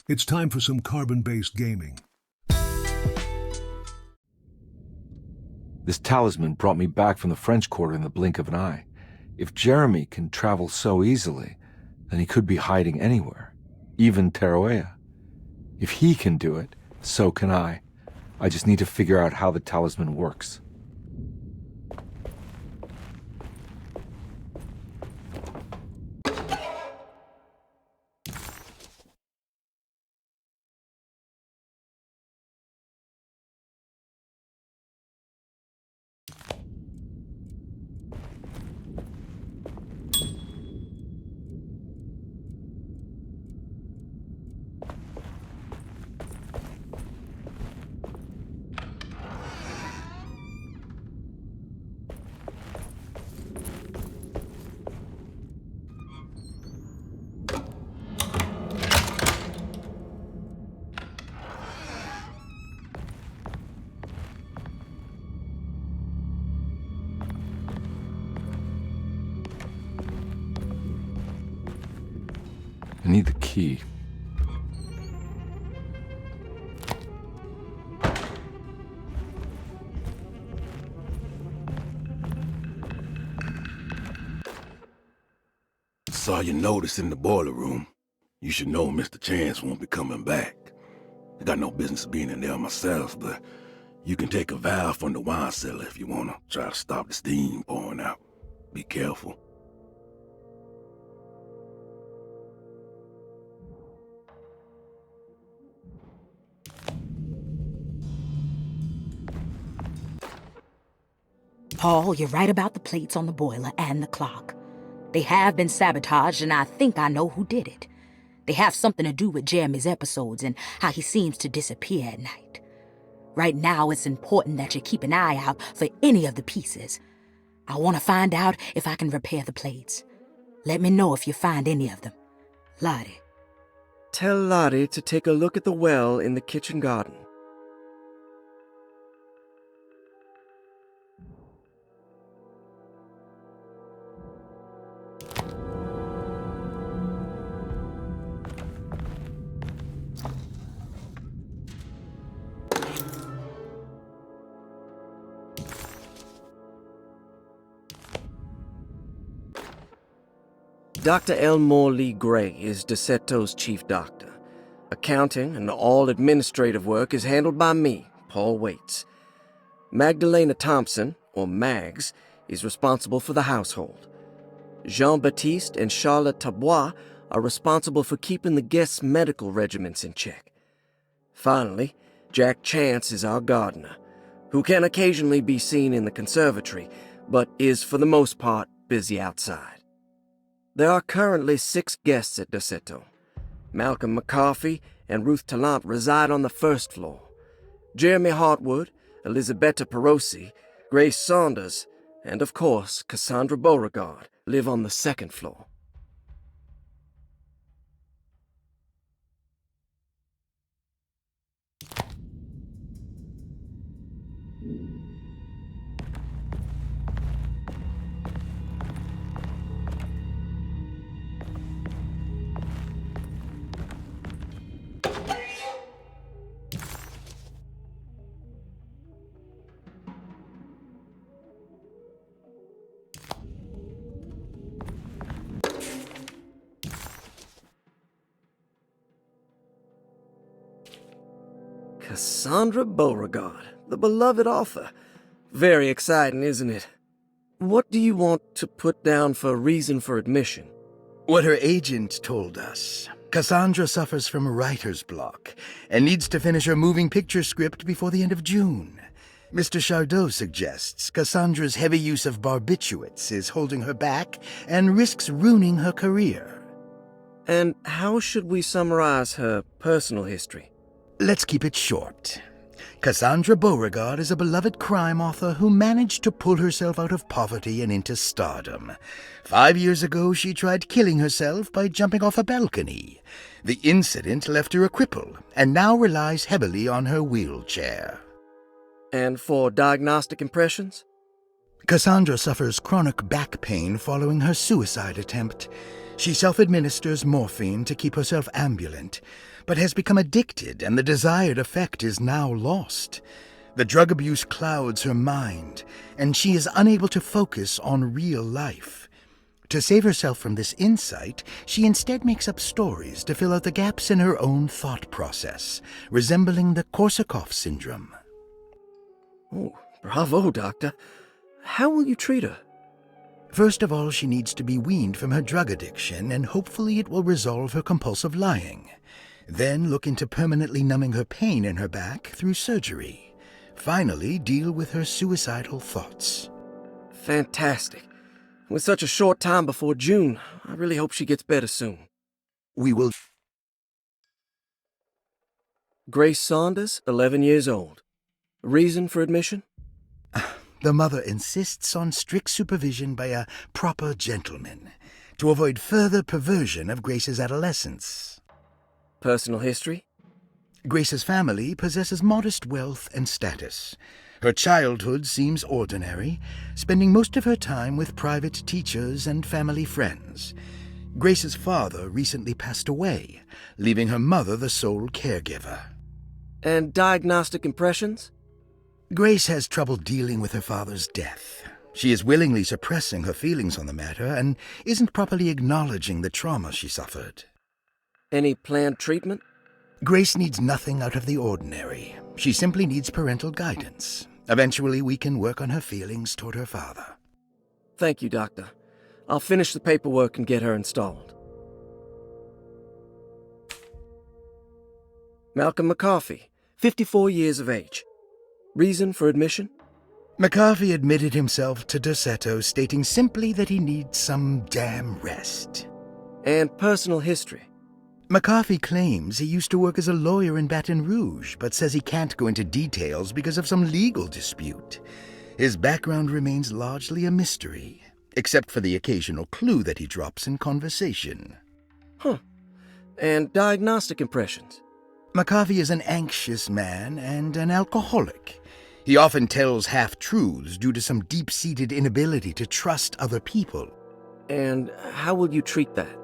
It's time for some carbon-based gaming. This talisman brought me back from the French Quarter in the blink of an eye. If Jeremy can travel so easily, then he could be hiding anywhere, even Tarawea. If he can do it, so can I. I just need to figure out how the talisman works. I need the key. Saw your notice in the boiler room. You should know Mr. Chance won't be coming back. I got no business being in there myself, but you can take a valve from the wine cellar if you want to try to stop the steam pouring out. Be careful. Paul, you're right about the plates on the boiler and the clock. They have been sabotaged, and I think I know who did it. They have something to do with Jeremy's episodes and how he seems to disappear at night. Right now, it's important that you keep an eye out for any of the pieces. I want to find out if I can repair the plates. Let me know if you find any of them. Lottie. Tell Lottie to take a look at the well in the kitchen garden. Dr. Elmore Lee Gray is Derceto's chief doctor. Accounting and all administrative work is handled by me, Paul Waits. Magdalena Thompson, or Mags, is responsible for the household. Jean-Baptiste and Charlotte Tabois are responsible for keeping the guests' medical regimens in check. Finally, Jack Chance is our gardener, who can occasionally be seen in the conservatory, but is for the most part busy outside. There are currently 6 guests at Derceto. Malcolm McCarthy and Ruth Tallant reside on the first floor. Jeremy Hartwood, Elisabetta Perosi, Grace Saunders, and of course Cassandra Beauregard live on the second floor. Cassandra Beauregard, the beloved author. Very exciting, isn't it? What do you want to put down for reason for admission? What her agent told us. Cassandra suffers from writer's block and needs to finish her moving picture script before the end of June. Mr. Chardot suggests Cassandra's heavy use of barbiturates is holding her back and risks ruining her career. And how should we summarize her personal history? Let's keep it short. Cassandra Beauregard is a beloved crime author who managed to pull herself out of poverty and into stardom. 5 years ago, she tried killing herself by jumping off a balcony. The incident left her a cripple and now relies heavily on her wheelchair. And for diagnostic impressions? Cassandra suffers chronic back pain following her suicide attempt. She self-administers morphine to keep herself ambulant, but has become addicted and the desired effect is now lost. The drug abuse clouds her mind, and she is unable to focus on real life. To save herself from this insight, she instead makes up stories to fill out the gaps in her own thought process, resembling the Korsakoff syndrome. Oh, bravo, Doctor. How will you treat her? First of all, she needs to be weaned from her drug addiction, and hopefully it will resolve her compulsive lying. Then look into permanently numbing her pain in her back through surgery. Finally, deal with her suicidal thoughts. Fantastic. With such a short time before June, I really hope she gets better soon. We will... Grace Saunders, 11 years old. Reason for admission? The mother insists on strict supervision by a proper gentleman to avoid further perversion of Grace's adolescence. Personal history? Grace's family possesses modest wealth and status. Her childhood seems ordinary, spending most of her time with private teachers and family friends. Grace's father recently passed away, leaving her mother the sole caregiver. And diagnostic impressions? Grace has trouble dealing with her father's death. She is willingly suppressing her feelings on the matter and isn't properly acknowledging the trauma she suffered. Any planned treatment? Grace needs nothing out of the ordinary. She simply needs parental guidance. Eventually, we can work on her feelings toward her father. Thank you, Doctor. I'll finish the paperwork and get her installed. Malcolm McCarthy, 54 years of age. Reason for admission? McCarthy admitted himself to Derceto, stating simply that he needs some damn rest. And personal history? McCarthy claims he used to work as a lawyer in Baton Rouge, but says he can't go into details because of some legal dispute. His background remains largely a mystery, except for the occasional clue that he drops in conversation. Huh. And diagnostic impressions? McCarthy is an anxious man and an alcoholic. He often tells half-truths due to some deep-seated inability to trust other people. And how will you treat that?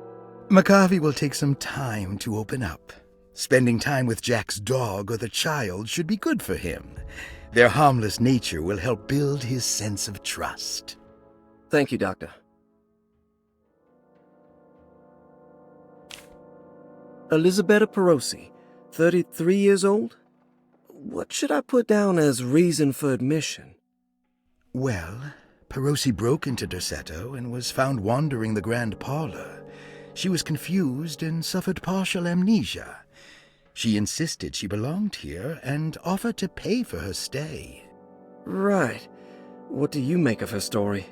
McCarthy will take some time to open up. Spending time with Jack's dog or the child should be good for him. Their harmless nature will help build his sense of trust. Thank you, Doctor. Elisabetta Perosi, 33 years old? What should I put down as reason for admission? Well, Perosi broke into Derceto and was found wandering the grand parlor. She was confused and suffered partial amnesia. She insisted she belonged here and offered to pay for her stay. Right. What do you make of her story?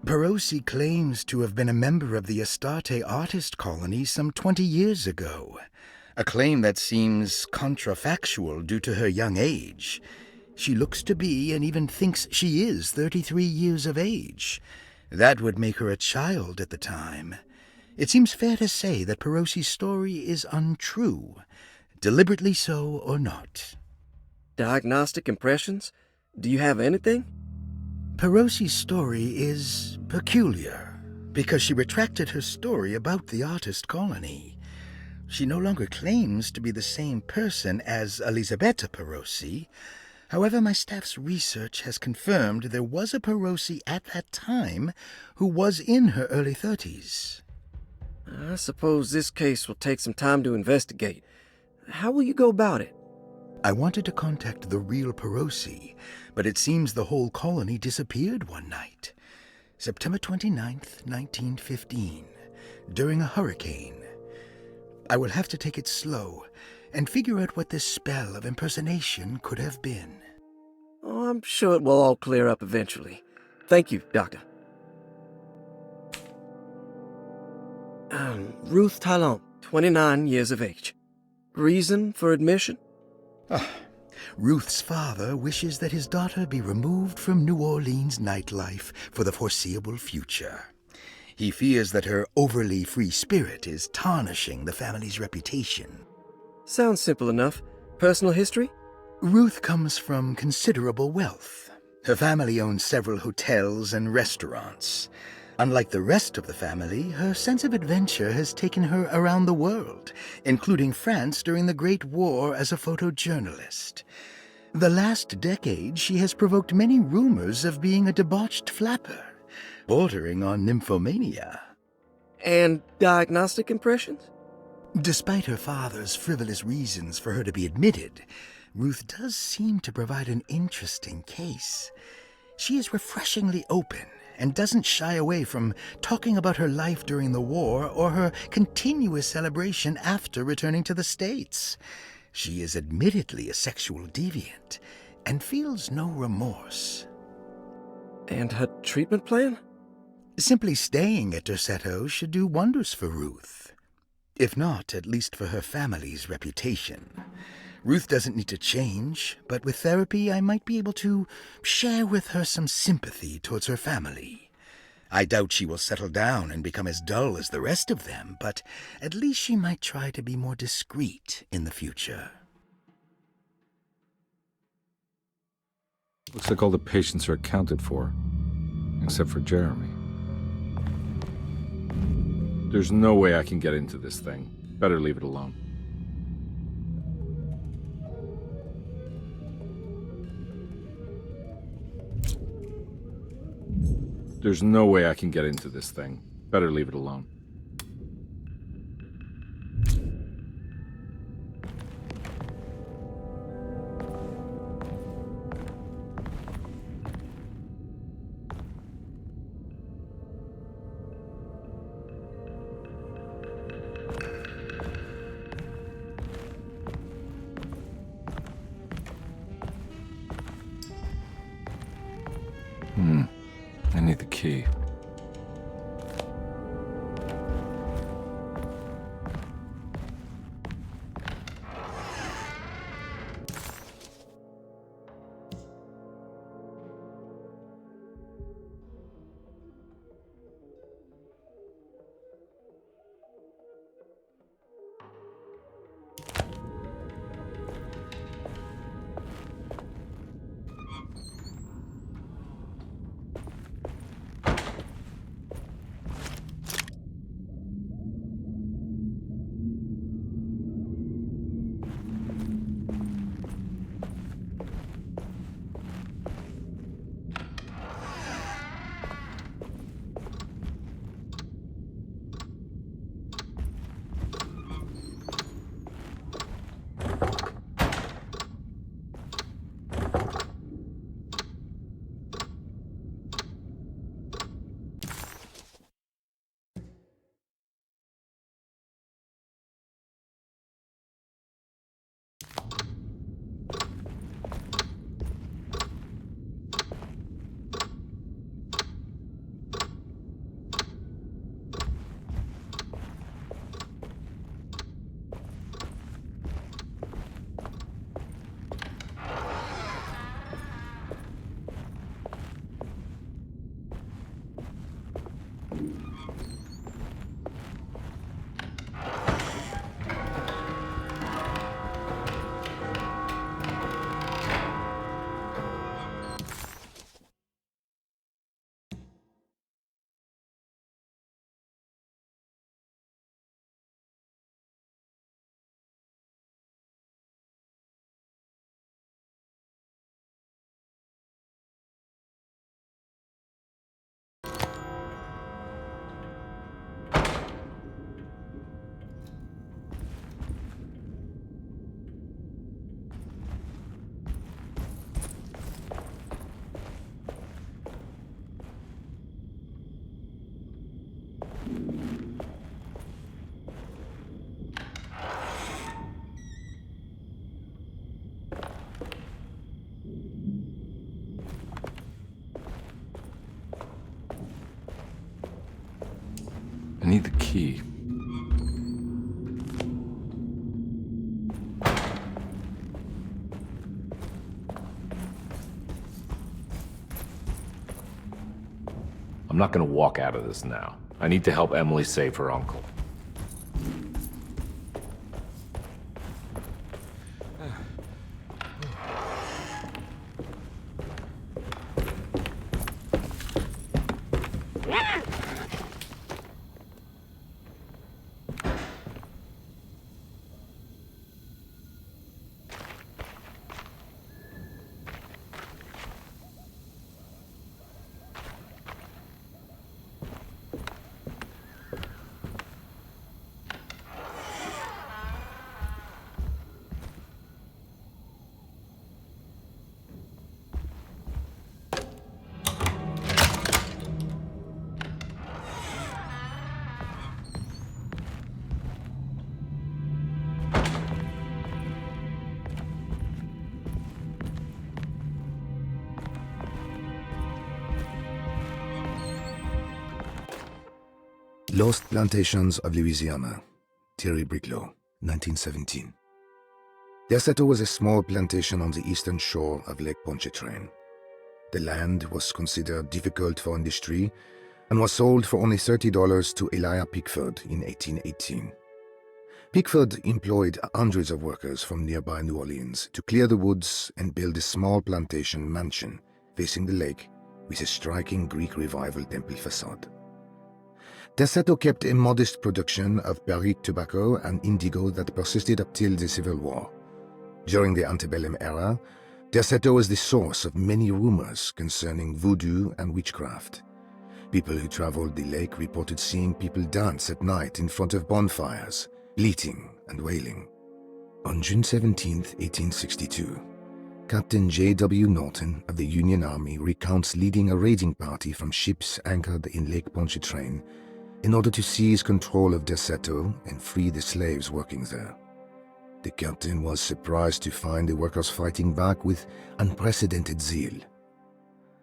Perosi claims to have been a member of the Astarte artist colony some 20 years ago, a claim that seems contrafactual due to her young age. She looks to be and even thinks she is 33 years of age. That would make her a child at the time. It seems fair to say that Perosi's story is untrue, deliberately so or not. Diagnostic impressions? Do you have anything? Perosi's story is peculiar because she retracted her story about the artist colony. She no longer claims to be the same person as Elisabetta Perosi. However, my staff's research has confirmed there was a Perosi at that time who was in her early 30s. I suppose this case will take some time to investigate. How will you go about it? I wanted to contact the real Perosi, but it seems the whole colony disappeared one night. September 29th, 1915, during a hurricane. I will have to take it slow and figure out what this spell of impersonation could have been. Oh, I'm sure it will all clear up eventually. Thank you, Doctor. Ruth Talon, 29 years of age. Reason for admission? Ruth's father wishes that his daughter be removed from New Orleans nightlife for the foreseeable future. He fears that her overly free spirit is tarnishing the family's reputation. Sounds simple enough. Personal history? Ruth comes from considerable wealth. Her family owns several hotels and restaurants. Unlike the rest of the family, her sense of adventure has taken her around the world, including France during the Great War as a photojournalist. The last decade, she has provoked many rumors of being a debauched flapper, bordering on nymphomania. And diagnostic impressions? Despite her father's frivolous reasons for her to be admitted, Ruth does seem to provide an interesting case. She is refreshingly open and doesn't shy away from talking about her life during the war or her continuous celebration after returning to the States. She is admittedly a sexual deviant and feels no remorse. And her treatment plan? Simply staying at Derceto should do wonders for Ruth. If not, at least for her family's reputation. Ruth doesn't need to change, but with therapy I might be able to share with her some sympathy towards her family. I doubt she will settle down and become as dull as the rest of them, but at least she might try to be more discreet in the future. Looks like all the patients are accounted for, except for Jeremy. There's no way I can get into this thing. Better leave it alone. There's no way I can get into this thing. Better leave it alone. I need the key. I need the key. I'm not gonna walk out of this now. I need to help Emily save her uncle. Lost Plantations of Louisiana, Thierry Briclot, 1917. Derceto was a small plantation on the eastern shore of Lake Pontchartrain. The land was considered difficult for industry and was sold for only $30 to Elijah Pickford in 1818. Pickford employed hundreds of workers from nearby New Orleans to clear the woods and build a small plantation mansion facing the lake with a striking Greek Revival temple facade. Derceto kept a modest production of Perique tobacco and indigo that persisted up till the Civil War. During the antebellum era, Derceto was the source of many rumors concerning voodoo and witchcraft. People who traveled the lake reported seeing people dance at night in front of bonfires, bleating and wailing. On June 17, 1862, Captain J.W. Norton of the Union Army recounts leading a raiding party from ships anchored in Lake Pontchartrain in order to seize control of Derceto and free the slaves working there. The captain was surprised to find the workers fighting back with unprecedented zeal.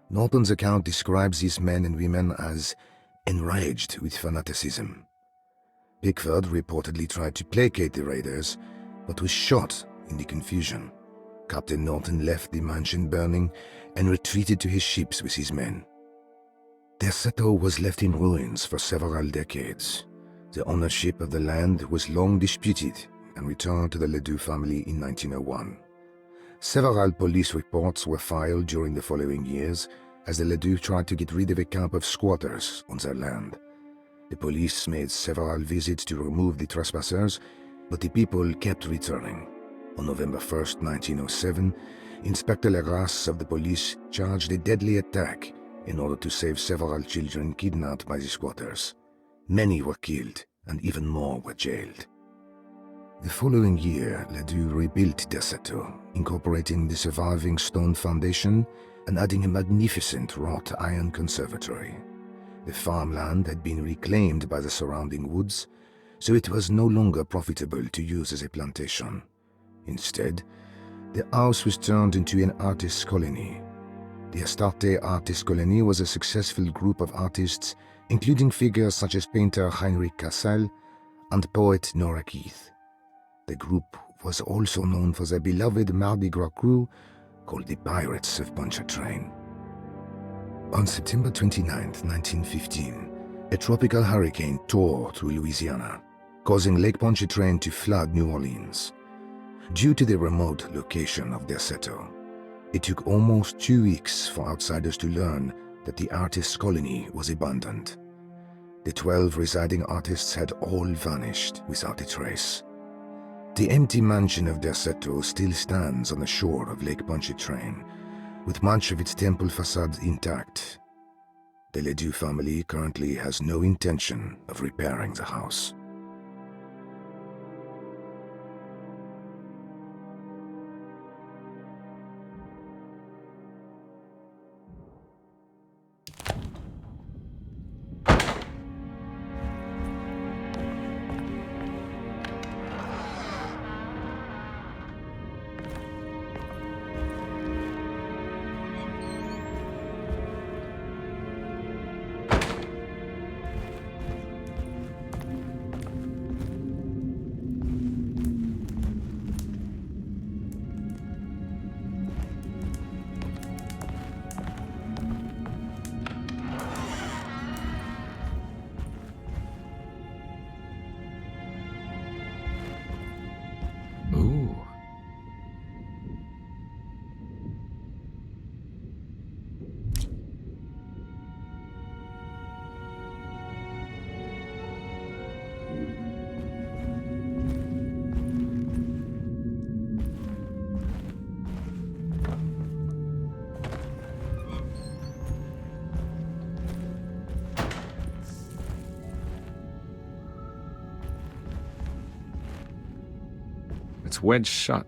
Norton's account describes these men and women as enraged with fanaticism. Pickford reportedly tried to placate the raiders, but was shot in the confusion. Captain Norton left the mansion burning and retreated to his ships with his men. Derceto was left in ruins for several decades. The ownership of the land was long disputed and returned to the Ledoux family in 1901. Several police reports were filed during the following years as the Ledoux tried to get rid of a camp of squatters on their land. The police made several visits to remove the trespassers, but the people kept returning. On November 1, 1907, Inspector Legras of the police charged a deadly attack in order to save several children kidnapped by the squatters. Many were killed, and even more were jailed. The following year, Ledoux rebuilt Derceto, incorporating the surviving stone foundation and adding a magnificent wrought iron conservatory. The farmland had been reclaimed by the surrounding woods, so it was no longer profitable to use as a plantation. Instead, the house was turned into an artist's colony. The Astarte Artist Colony was a successful group of artists, including figures such as painter Heinrich Cassel and poet Nora Keith. The group was also known for their beloved Mardi Gras crew called the Pirates of Pontchartrain. On September 29, 1915, a tropical hurricane tore through Louisiana, causing Lake Pontchartrain to flood New Orleans. Due to the remote location of Derceto, it took almost 2 weeks for outsiders to learn that the artist's colony was abandoned. The 12 residing artists had all vanished without a trace. The empty mansion of Derceto still stands on the shore of Lake Pontchartrain, with much of its temple facade intact. The Ledoux family currently has no intention of repairing the house. Ooh. It's wedged shut.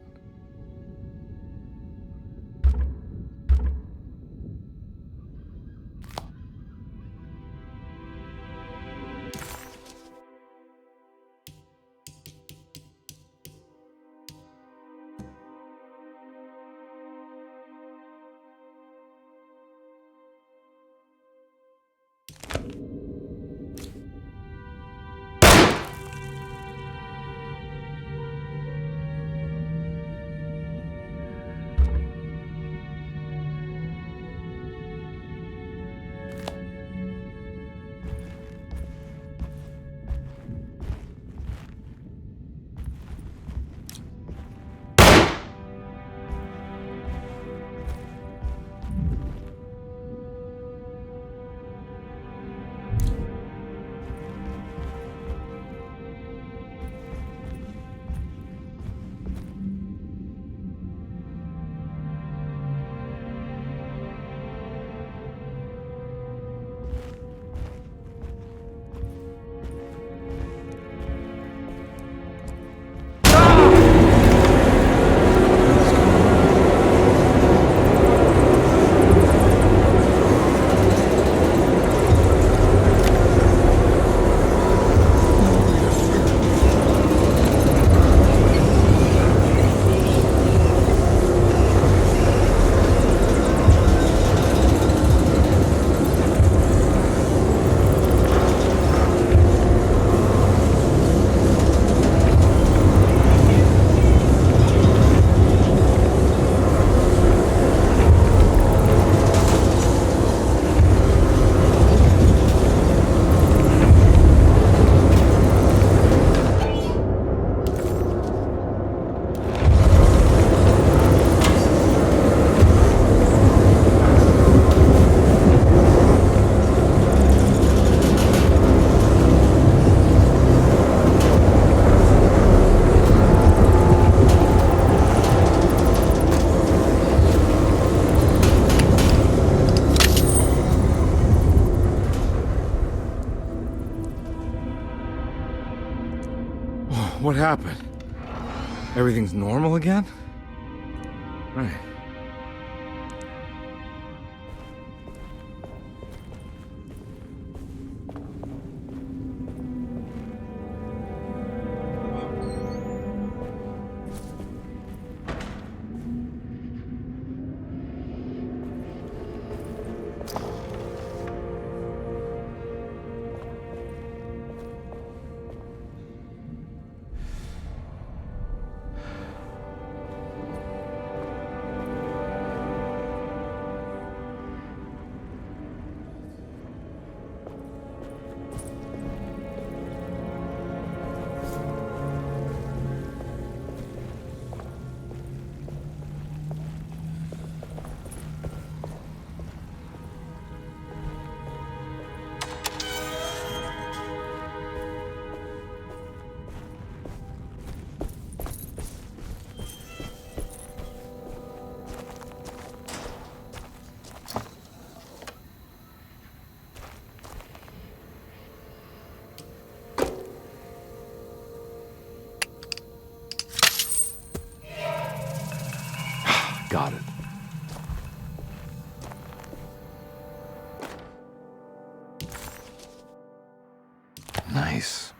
What happened? Everything's normal again? Right. Got it. Nice.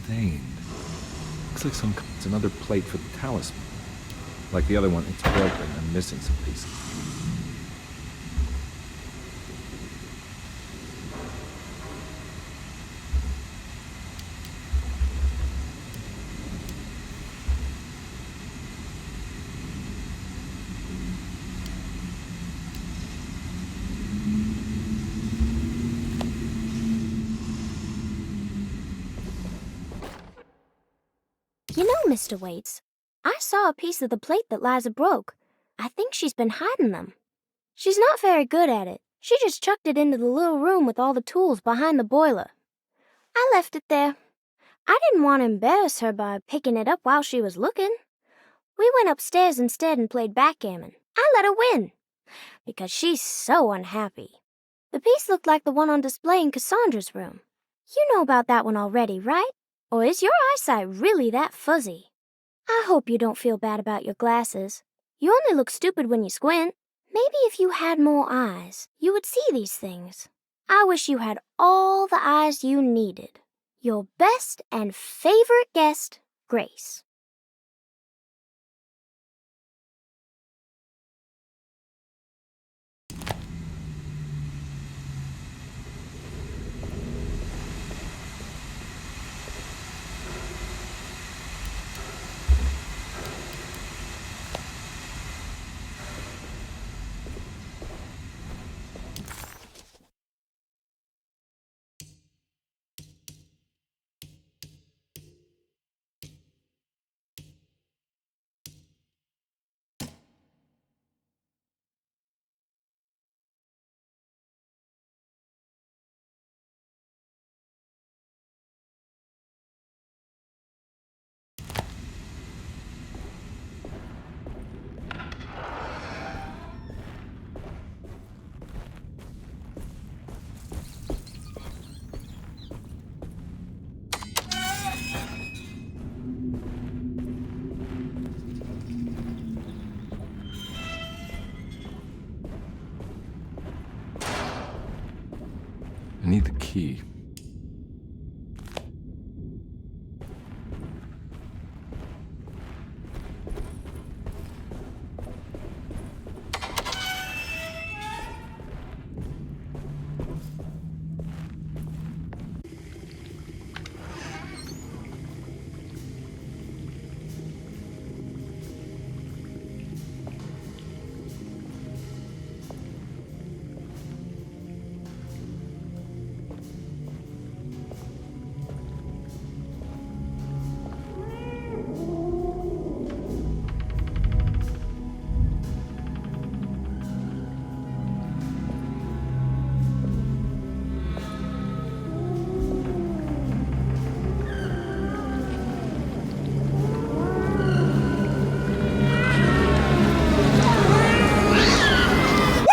stained. Looks like it's another plate for the talisman. Like the other one, it's broken and missing some pieces. You know, Mr. Waits, I saw a piece of the plate that Liza broke. I think she's been hiding them. She's not very good at it. She just chucked it into the little room with all the tools behind the boiler. I left it there. I didn't want to embarrass her by picking it up while she was looking. We went upstairs instead and played backgammon. I let her win, because she's so unhappy. The piece looked like the one on display in Cassandra's room. You know about that one already, right? Or is your eyesight really that fuzzy? I hope you don't feel bad about your glasses. You only look stupid when you squint. Maybe if you had more eyes, you would see these things. I wish you had all the eyes you needed. Your best and favorite guest, Grace. I need the key.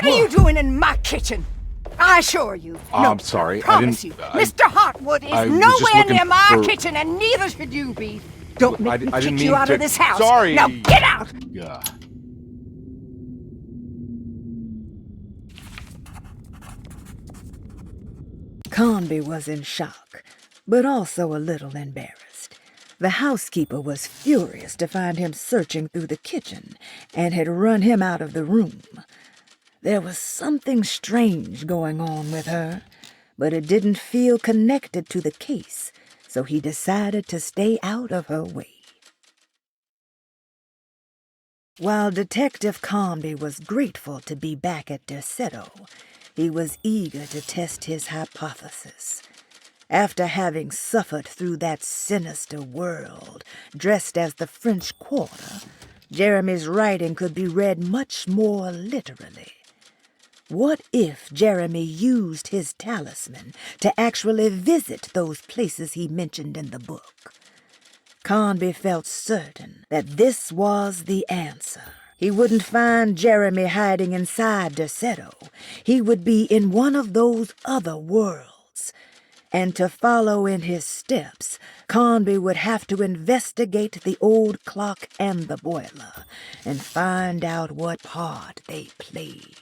What are you doing in my kitchen? I assure you. No, I'm sorry. I promise you. Mr. Hartwood is nowhere near my kitchen, and neither should you be. Don't make me kick you out of this house. Sorry. Now get out! Yeah. Carnby was in shock, but also a little embarrassed. The housekeeper was furious to find him searching through the kitchen and had run him out of the room. There was something strange going on with her, but it didn't feel connected to the case, so he decided to stay out of her way. While Detective Carnby was grateful to be back at Derceto, he was eager to test his hypothesis. After having suffered through that sinister world, dressed as the French Quarter, Jeremy's writing could be read much more literally. What if Jeremy used his talisman to actually visit those places he mentioned in the book? Carnby felt certain that this was the answer. He wouldn't find Jeremy hiding inside Derceto. He would be in one of those other worlds. And to follow in his steps, Carnby would have to investigate the old clock and the boiler and find out what part they played.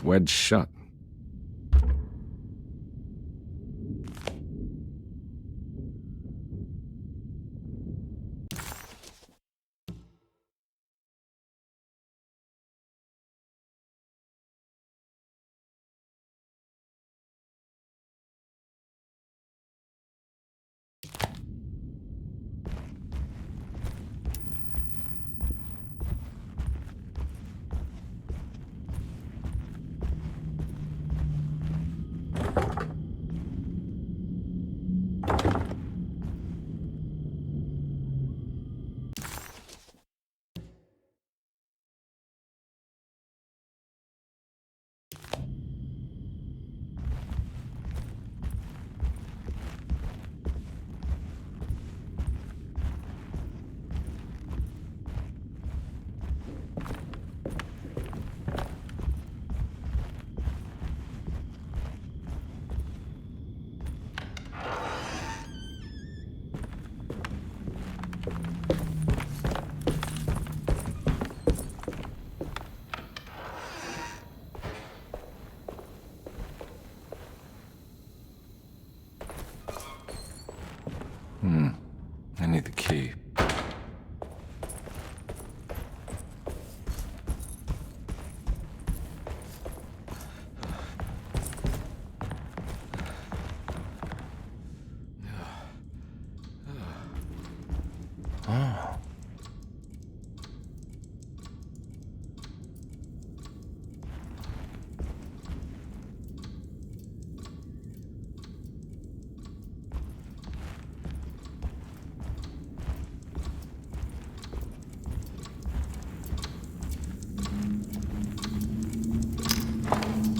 It's wedged shut. I need the key. Oh.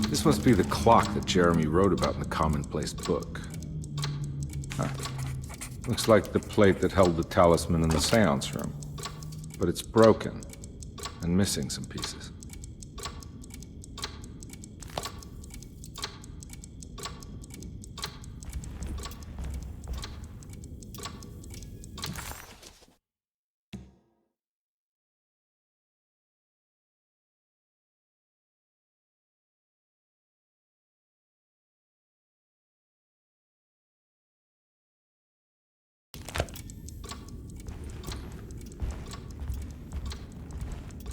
This must be the clock that Jeremy wrote about in the commonplace book. Huh. Looks like the plate that held the talisman in the seance room. But it's broken and missing some pieces.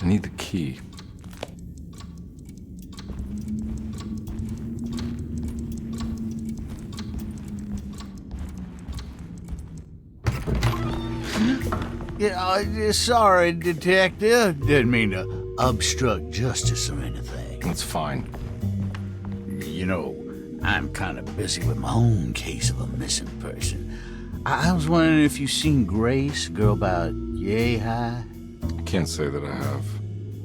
I need the key. Yeah, sorry, Detective. Didn't mean to obstruct justice or anything. It's fine. You know, I'm kind of busy with my own case of a missing person. I was wondering if you've seen Grace, a girl about yay high? I can't say that I have.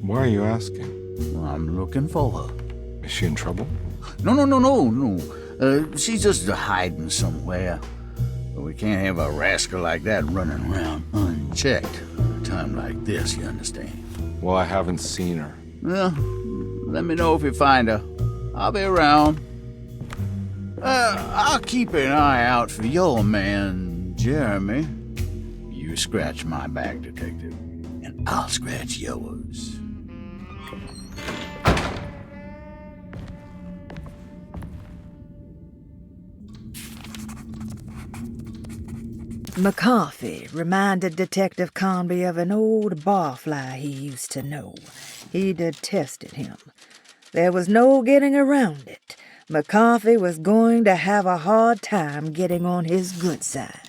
Why are you asking? Well, I'm looking for her. Is she in trouble? No. She's just hiding somewhere. But we can't have a rascal like that running around unchecked. At a time like this, you understand? Well, I haven't seen her. Well, let me know if you find her. I'll be around. I'll keep an eye out for your man, Jeremy. You scratch my back, Detective, and I'll scratch yours. McCarthy reminded Detective Carnby of an old barfly he used to know. He detested him. There was no getting around it. McCarthy was going to have a hard time getting on his good side.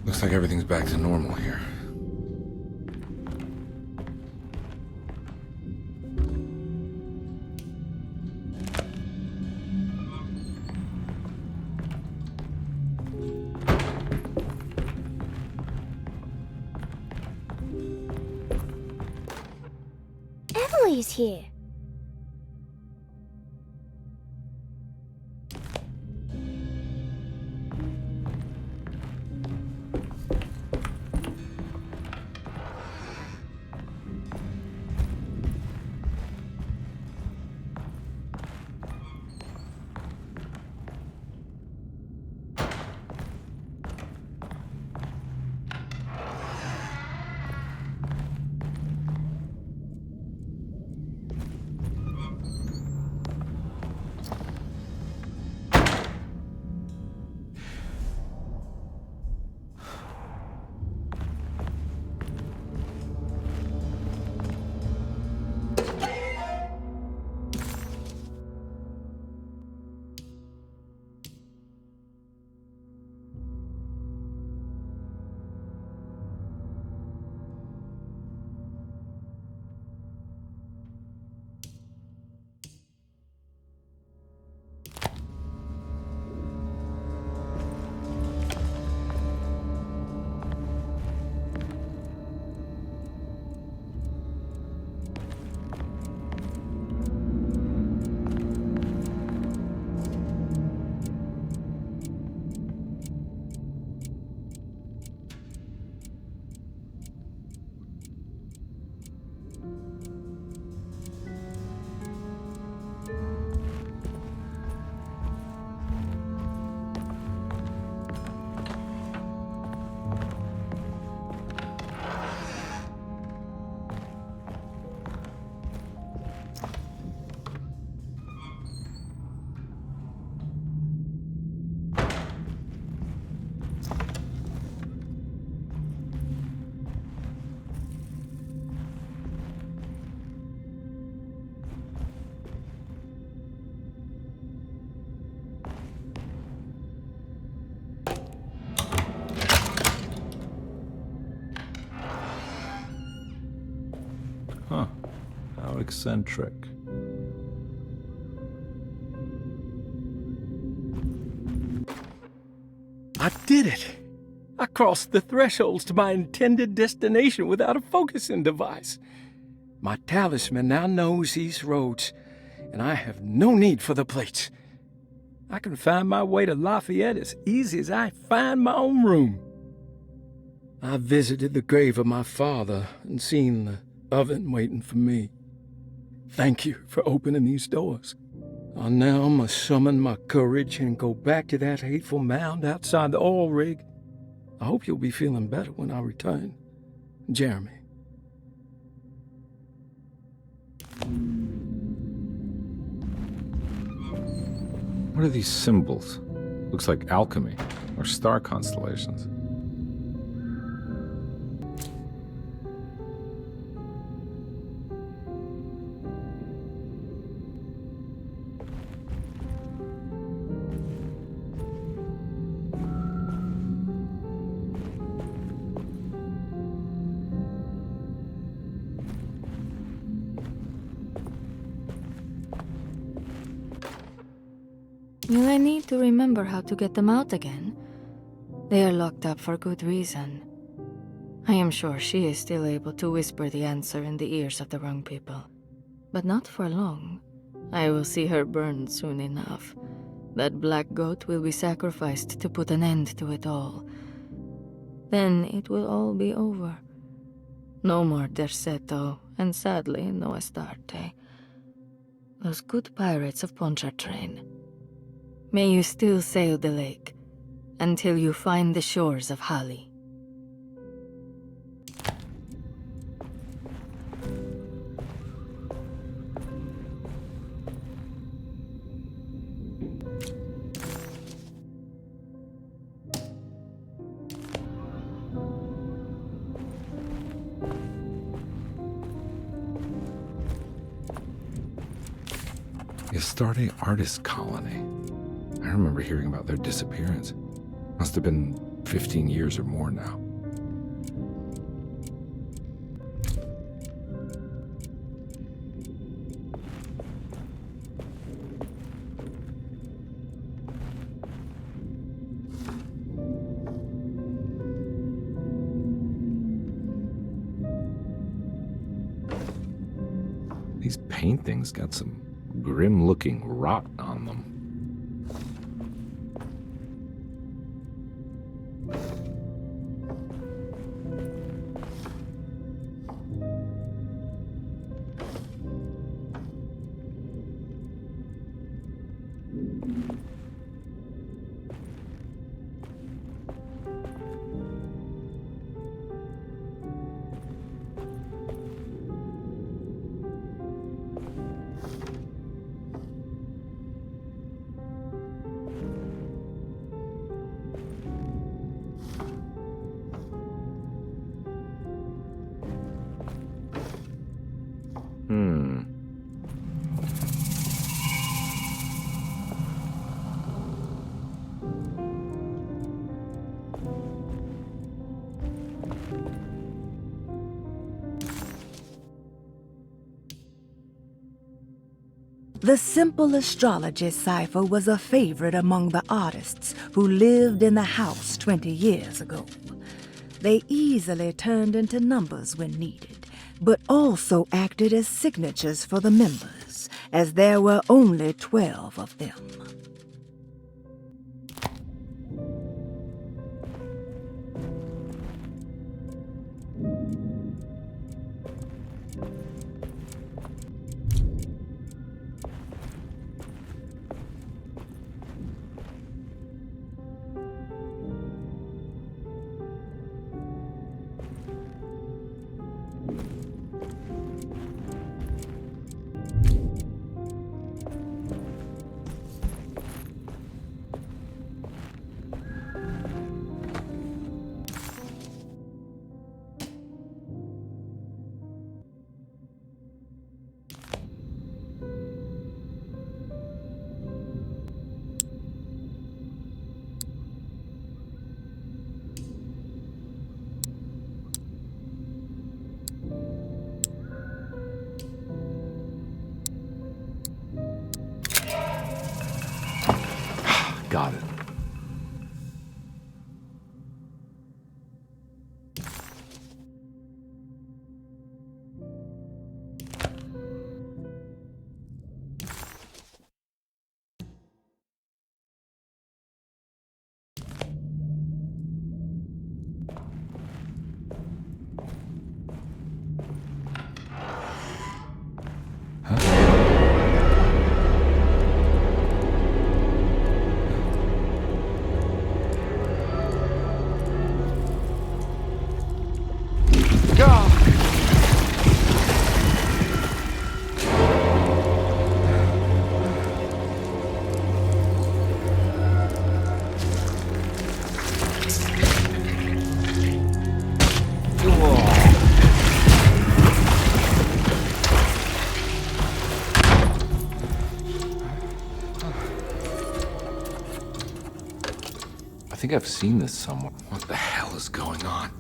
Looks like everything's back to normal here. he's here. Huh. How eccentric. I did it! I crossed the thresholds to my intended destination without a focusing device. My talisman now knows these roads, and I have no need for the plates. I can find my way to Lafayette as easy as I find my own room. I visited the grave of my father and seen the oven waiting for me. Thank you for opening these doors. I now must summon my courage and go back to that hateful mound outside the oil rig. I hope you'll be feeling better when I return. Jeremy. What are these symbols? Looks like alchemy or star constellations. Will I need to remember how to get them out again? They are locked up for good reason. I am sure she is still able to whisper the answer in the ears of the wrong people. But not for long. I will see her burned soon enough. That black goat will be sacrificed to put an end to it all. Then it will all be over. No more Derceto, and sadly, no Astarte. Those good pirates of Pontchartrain. May you still sail the lake, until you find the shores of Hali. The Astarte Artist Colony. I remember hearing about their disappearance. Must have been 15 years or more now. These paintings got some grim-looking rot on them. The simple astrology cipher was a favorite among the artists who lived in the house 20 years ago. They easily turned into numbers when needed, but also acted as signatures for the members, as there were only 12 of them. Got it. I think I've seen this somewhere. What the hell is going on?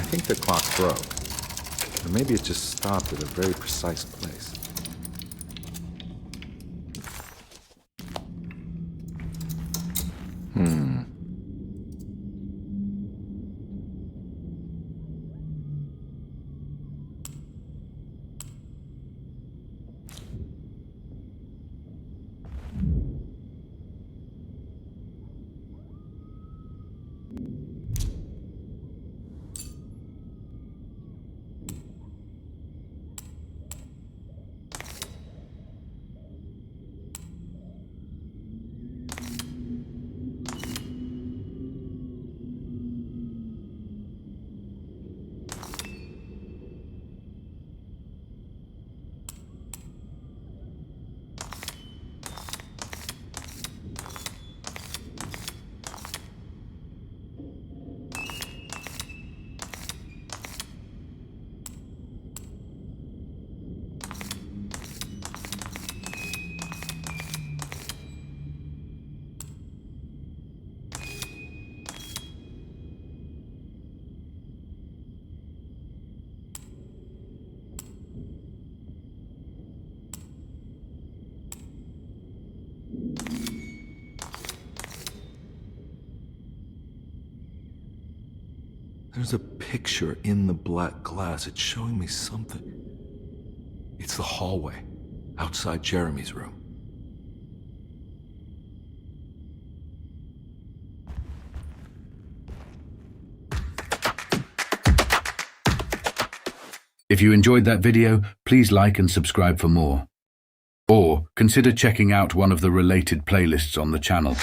I think the clock broke. Or maybe it just stopped at a very precise place. There's a picture in the black glass. It's showing me something. It's the hallway outside Jeremy's room. If you enjoyed that video, please like and subscribe for more. Or consider checking out one of the related playlists on the channel.